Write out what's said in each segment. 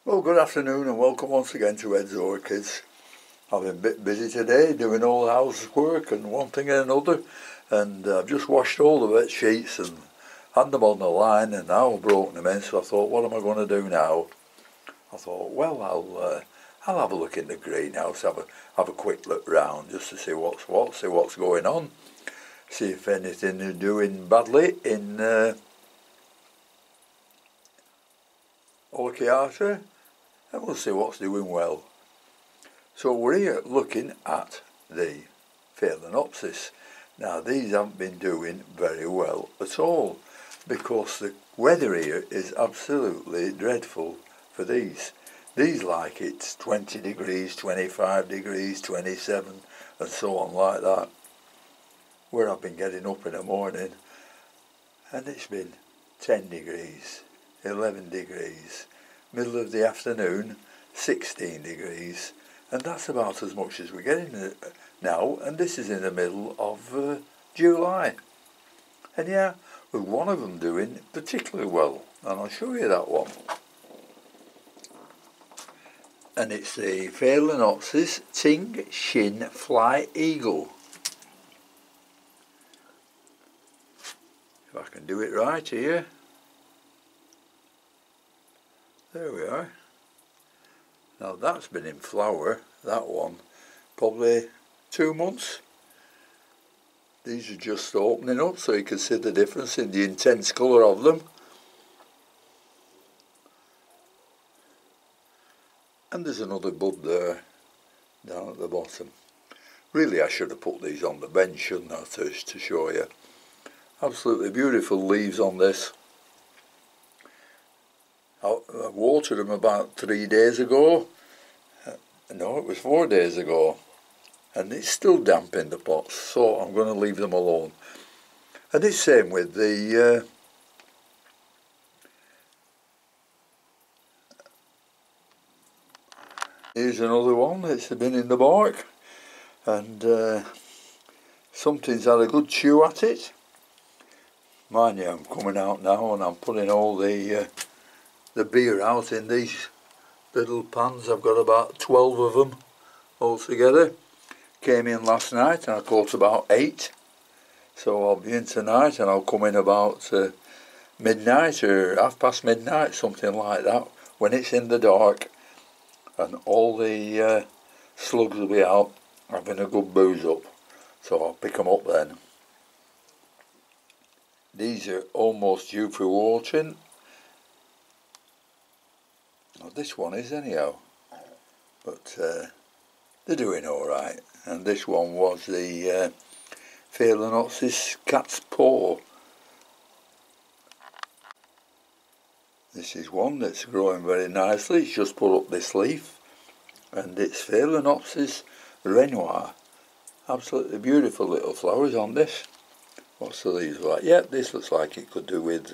Well, good afternoon and welcome once again to Ed's Orchids. I've been a bit busy today doing all the housework and one thing and another, and I've just washed all the wet sheets and had them on the line, and now I've broken them in, so I thought, what am I going to do now? I thought, well, I'll have a look in the greenhouse, have a quick look round just to see what's what, see what's going on, see if anything is doing badly in Orchiata, and we'll see what's doing well. So we're here looking at the Phalaenopsis. Now these haven't been doing very well at all because the weather here is absolutely dreadful for these. These like it's 20 degrees, 25 degrees, 27 and so on like that. Where I've been getting up in the morning and it's been 10 degrees, 11 degrees, middle of the afternoon 16 degrees, and that's about as much as we're getting now, and this is in the middle of July. And yeah, with one of them doing particularly well, and I'll show you that one. And it's the Phalaenopsis Ting Shin Fly Eagle. If I can do it right here. There we are. Now that's been in flower, that one, probably 2 months. These are just opening up so you can see the difference in the intense colour of them. And there's another bud there, down at the bottom. Really I should have put these on the bench, shouldn't I, to show you. Absolutely beautiful leaves on this. I watered them about 3 days ago. No, it was 4 days ago. And it's still damp in the pots, so I'm going to leave them alone. And it's same with the here's another one that's been in the bark, and something's had a good chew at it. Mind you, I'm coming out now and I'm putting all the beer out in these little pans. I've got about 12 of them altogether. Came in last night and I caught about 8. So I'll be in tonight and I'll come in about midnight or half past midnight, something like that, when it's in the dark. And all the slugs will be out, having a good booze up. So I'll pick them up then. These are almost due for watering. Well, this one is anyhow, but they're doing alright. And this one was the Phalaenopsis cat's paw. This is one that's growing very nicely. It's just put up this leaf, and it's Phalaenopsis Renoir. Absolutely beautiful little flowers on this. What's the leaves like? Yeah, this looks like it could do with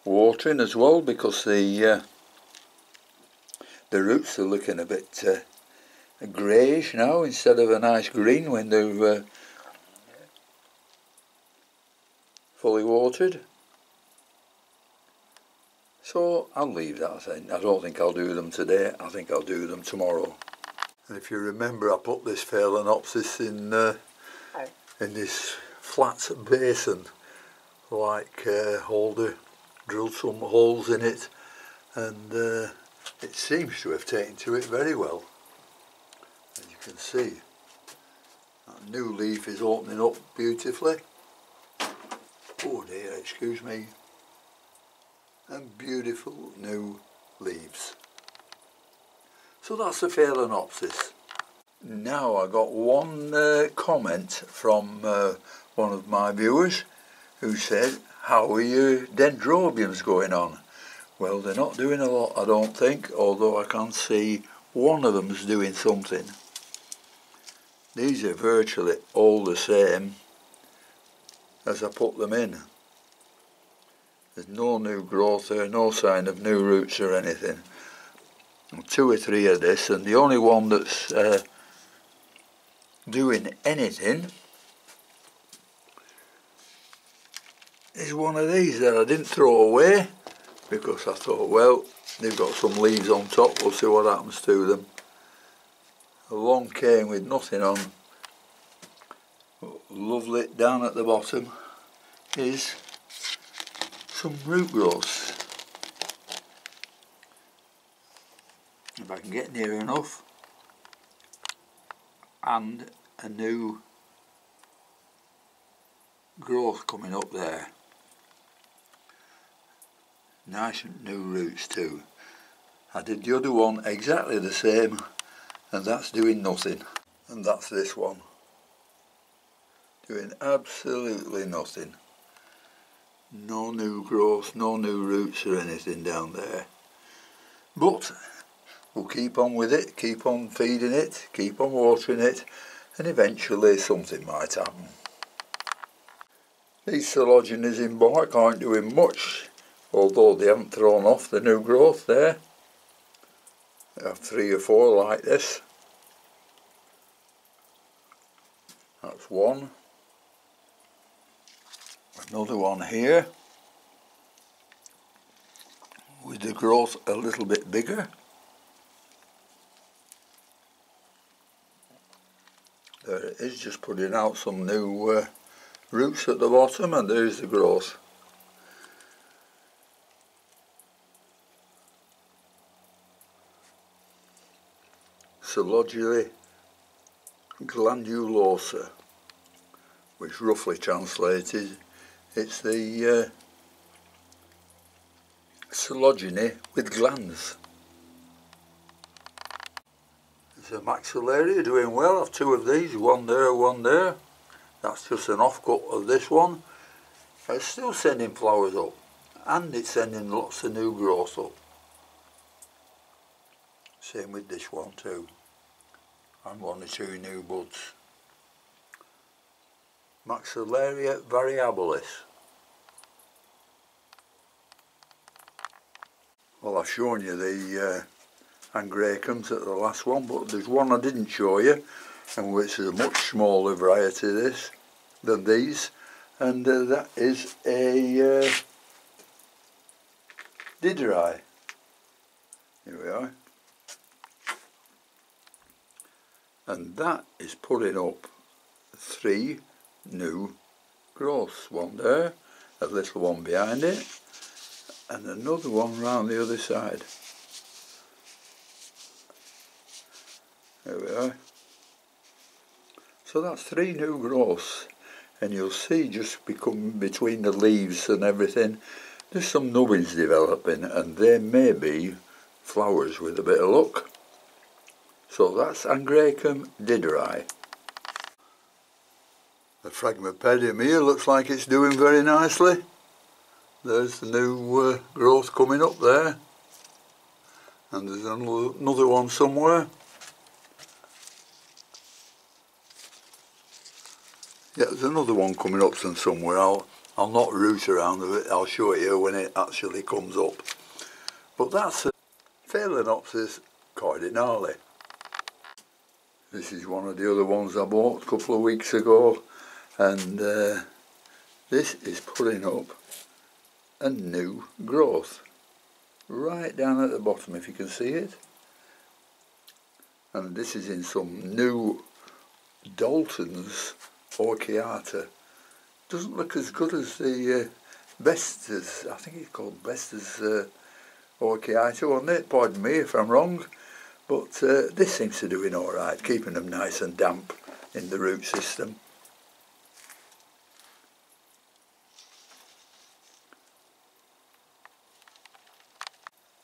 watering as well, because the roots are looking a bit greyish now instead of a nice green when they're fully watered. So I'll leave that, I think. I don't think I'll do them today. I think I'll do them tomorrow. And if you remember, I put this Phalaenopsis in this flat basin, like holder, drilled some holes in it, and it seems to have taken to it very well. As you can see, that new leaf is opening up beautifully. Oh dear, excuse me. And beautiful new leaves. So that's the Phalaenopsis. Now I got one comment from one of my viewers who said, how are your dendrobiums going on? Well, they're not doing a lot, I don't think, although I can see one of them's doing something. These are virtually all the same as I put them in. There's no new growth there, no sign of new roots or anything. 2 or 3 of this, and the only one that's doing anything is one of these that I didn't throw away. because I thought, well, they've got some leaves on top, we'll see what happens to them. Along came with nothing on. Lovely, down at the bottom is some root growths. If I can get near enough, and a new growth coming up there. Nice new roots too. I did the other one exactly the same, and that's doing nothing. And that's this one, doing absolutely nothing. No new growth, no new roots or anything down there. But we'll keep on with it, keep on feeding it, keep on watering it, and eventually something might happen. These Coleogenes in bark aren't doing much, although they haven't thrown off the new growth there. I have 3 or 4 like this. That's one. Another one here, with the growth a little bit bigger. There it is, just putting out some new roots at the bottom, and there's the growth. Coleogene glandulosa, which roughly translated, it's the coleogene with glands. The Maxillaria doing well. I have 2 of these, one there, one there. That's just an offcut of this one. It's still sending flowers up, and it's sending lots of new growth up. Same with this one too, and 1 or 2 new buds. Maxillaria variabilis. Well, I've shown you the Angraecums at the last one, but there's one I didn't show you, and which is a much smaller variety than these, and that is a Dideri. Here we are. And that is putting up 3 new growths. One there, a little one behind it, and another one round the other side. There we are. So that's 3 new growths, and you'll see just between the leaves and everything, there's some nubbins developing, and there may be flowers with a bit of luck. So that's Angraecum dideri. The Phragmipedium here looks like it's doing very nicely. There's the new growth coming up there, and there's another one somewhere. Yeah, there's another one coming up from somewhere. I'll not root around with it. I'll show you when it actually comes up. But that's Phalaenopsis cardinale. This is one of the other ones I bought a couple of weeks ago, and this is putting up a new growth right down at the bottom, if you can see it. And this is in some new Dalton's Orchiata. Doesn't look as good as the Bestas, I think it's called Bestas Orchiata, wasn't it? Pardon me if I'm wrong, but this seems to be doing alright, keeping them nice and damp in the root system.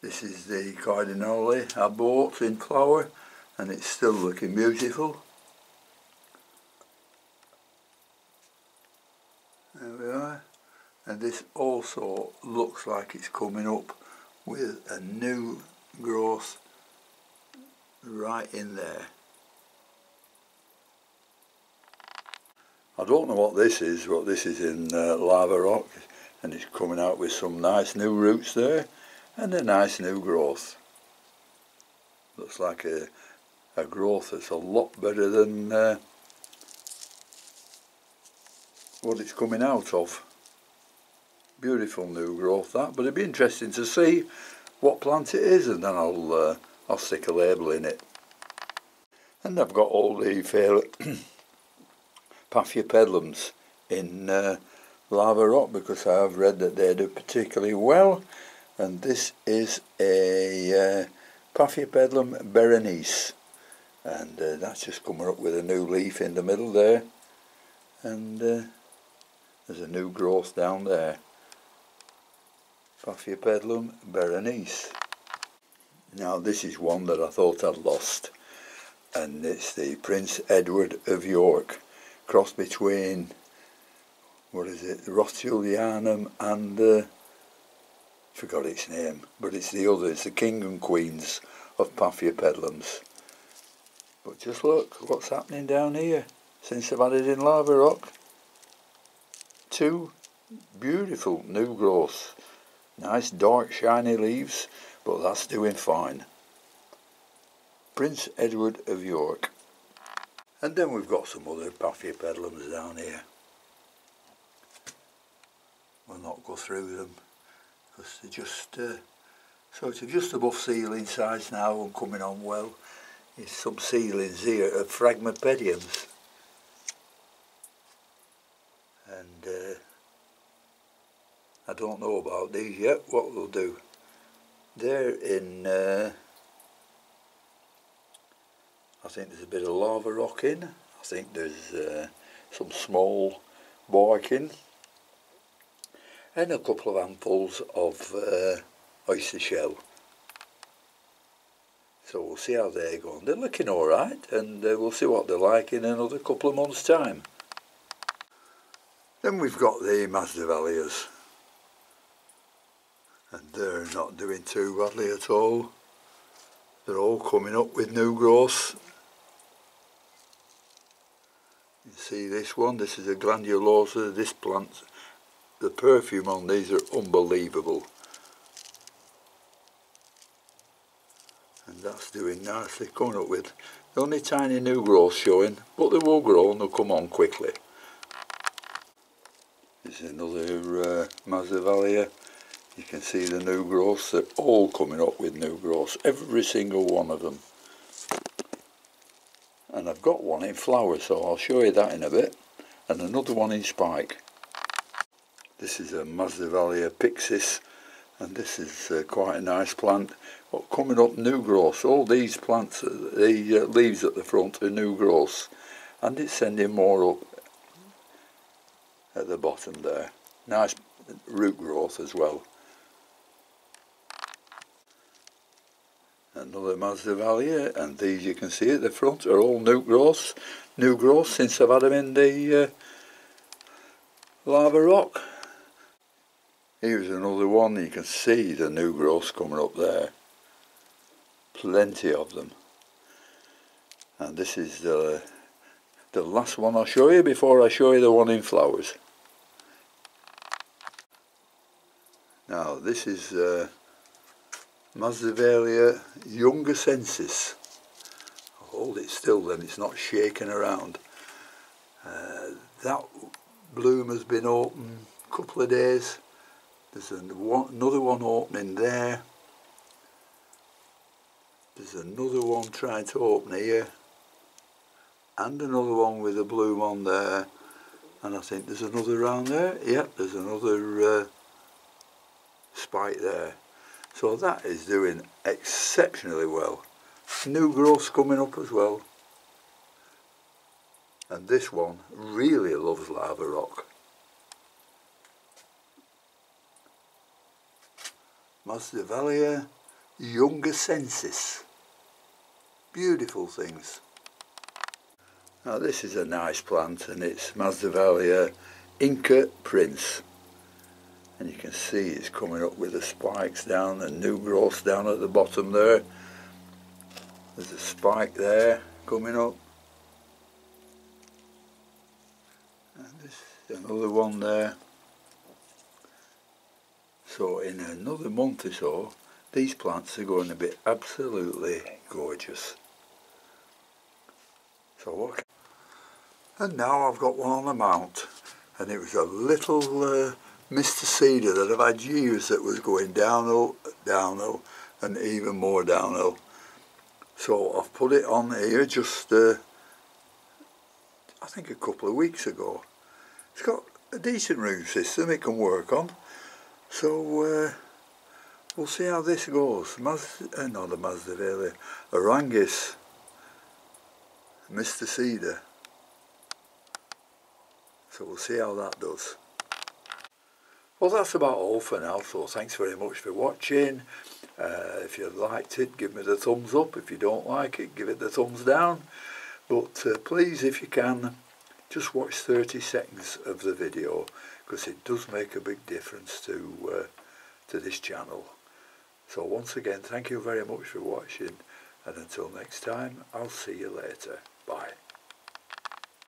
This is the Cardinale I bought in flower, and it's still looking beautiful. There we are. And this also looks like it's coming up with a new growth right in there. I don't know what this is, but this is in lava rock, and it's coming out with some nice new roots there and a nice new growth. Looks like a growth that's a lot better than what it's coming out of. Beautiful new growth that, but it'd be interesting to see what plant it is, and then I'll stick a label in it. And I've got all the Paphiopedilums in lava rock because I have read that they do particularly well. And this is a Paphiopedilum Berenice, and that's just coming up with a new leaf in the middle there, and there's a new growth down there. Paphiopedilum Berenice. Now this is one that I thought I'd lost, and it's the Prince Edward of York, cross between, what is it, Rothschildianum and forgot its name, but it's the other, it's the King and Queens of Paphiopedilums. But just look what's happening down here since I've had it in lava rock. Two beautiful new growths. Nice dark shiny leaves, but that's doing fine. Prince Edward of York. And then we've got some other Paphiopedilums down here. We'll not go through them because they're just sort of just above ceiling size now and coming on well. There's some ceilings here of Phragmipediums. And I don't know about these yet, what we'll do. They're in, I think there's a bit of lava rock in. I think there's some small bark in. And a couple of handfuls of oyster shell. So we'll see how they're going. They're looking alright, and we'll see what they're like in another couple of months' time. Then we've got the Masdevallias. And they're not doing too badly at all. They're all coming up with new growths. You see this one, this is a Glandulosa. This plant, the perfume on these are unbelievable. And that's doing nicely, coming up with only tiny new growth showing, but they will grow and they'll come on quickly. This is another Masdevallia. You can see the new growths, they're all coming up with new growths, every single one of them. And I've got one in flower, so I'll show you that in a bit, and another one in spike. This is a Masdevallia Pyxis, and this is quite a nice plant. But coming up new growths, all these plants, the leaves at the front are new growths, and it's sending more up at the bottom there. Nice root growth as well. Another Masdevallia, and these you can see at the front are all new growths since I've had them in the lava rock. Here's another one, you can see the new growths coming up there. Plenty of them. And this is the last one I'll show you before I show you the one in flowers. Now this is Masdevallia Jungescensis. I'll hold it still then, it's not shaking around. That bloom has been open a couple of days. There's another one opening there. There's another one trying to open here. And another one with a bloom on there. And I think there's another around there. Yep, there's another spike there. So that is doing exceptionally well. New growths coming up as well. And this one really loves lava rock. Masdevallia Jungescensis. Beautiful things. Now this is a nice plant, and it's Masdevallia Inca Prince. And you can see it's coming up with the spikes down and new growths down at the bottom there. There's a spike there coming up. And there's another one there. So in another month or so, these plants are going to be absolutely gorgeous. So look. And now I've got one on the mount, and it was a little Mr. Cedar that I've had years that was going downhill, downhill and even more downhill. So I've put it on here just I think a couple of weeks ago. It's got a decent roof system it can work on. So we'll see how this goes. Not a Mazda really, a Rangis Mr. Cedar. So we'll see how that does. Well, that's about all for now, so thanks very much for watching. If you liked it, give me the thumbs up. If you don't like it, give it the thumbs down. But please, if you can, just watch 30 seconds of the video, because it does make a big difference to this channel. So once again, thank you very much for watching, and until next time, I'll see you later. Bye.